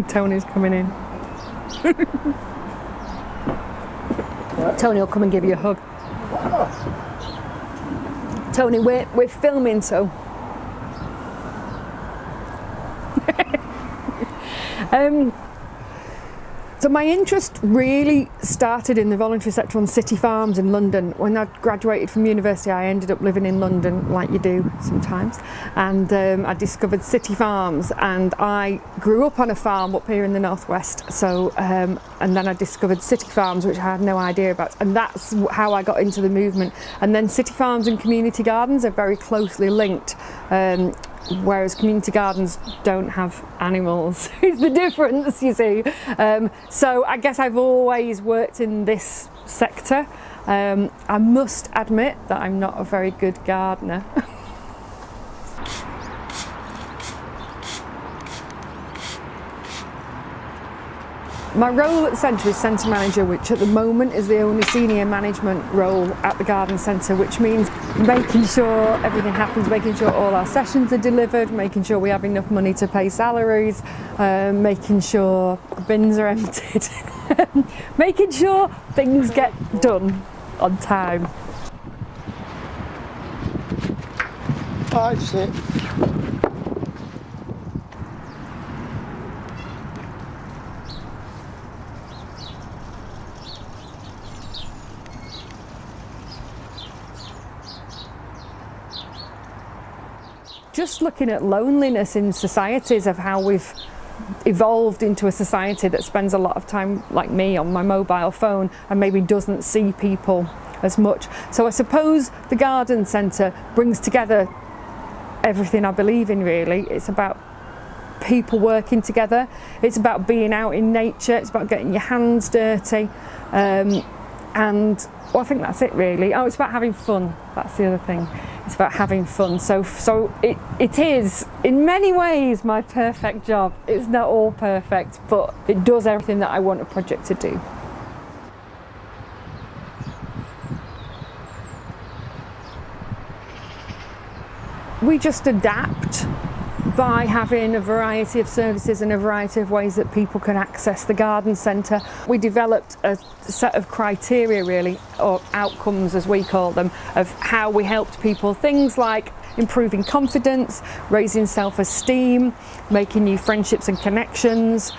Tony's coming in. Tony will come and give you a hug. Tony, we're filming, so. So my interest really started in the voluntary sector on city farms in London. When I graduated from university, I ended up living in London, like you do sometimes, and I discovered city farms, and I grew up on a farm up here in the northwest. So and then I discovered city farms, which I had no idea about, and that's how I got into the movement. And then city farms and community gardens are very closely linked. Whereas community gardens don't have animals. It's the difference, you see. So I guess I've always worked in this sector. I must admit that I'm not a very good gardener. My role at the centre is centre manager, which at the moment is the only senior management role at the garden centre, which means making sure everything happens, making sure all our sessions are delivered, making sure we have enough money to pay salaries, making sure bins are emptied, making sure things get done on time. That's it. Just looking at loneliness in societies, of how we've evolved into a society that spends a lot of time, like me, on my mobile phone and maybe doesn't see people as much. So I suppose the garden centre brings together everything I believe in, really. It's about people working together, it's about being out in nature, it's about getting your hands dirty, and well, I think that's it really. Oh, it's about having fun, that's the other thing. It's about having fun. So it is in many ways my perfect job. It's not all perfect, but it does everything that I want a project to do. We just adapt by having a variety of services and a variety of ways that people can access the garden centre. We developed a set of criteria, really, or outcomes as we call them, of how we helped people. Things like improving confidence, raising self-esteem, making new friendships and connections,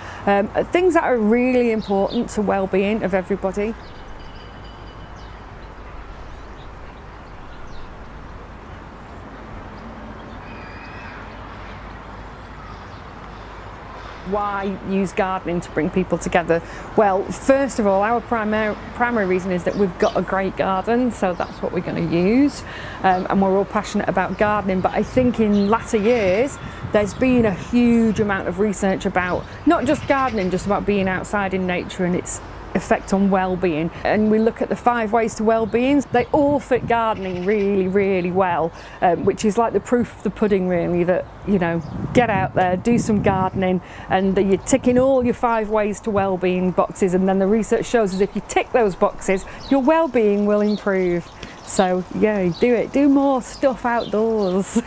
things that are really important to well-being of everybody. Why use gardening to bring people together? Well, first of all, our primary reason is that we've got a great garden, so that's what we're going to use, and we're all passionate about gardening. But I think in latter years there's been a huge amount of research about not just gardening, just about being outside in nature and its effect on well-being. And we look at the 5 ways to well-being. They all fit gardening really, really well, which is like the proof of the pudding, really, that, you know, get out there, do some gardening, and you're ticking all your 5 ways to well-being boxes, and then the research shows us if you tick those boxes, your well-being will improve. So yeah, do it, do more stuff outdoors.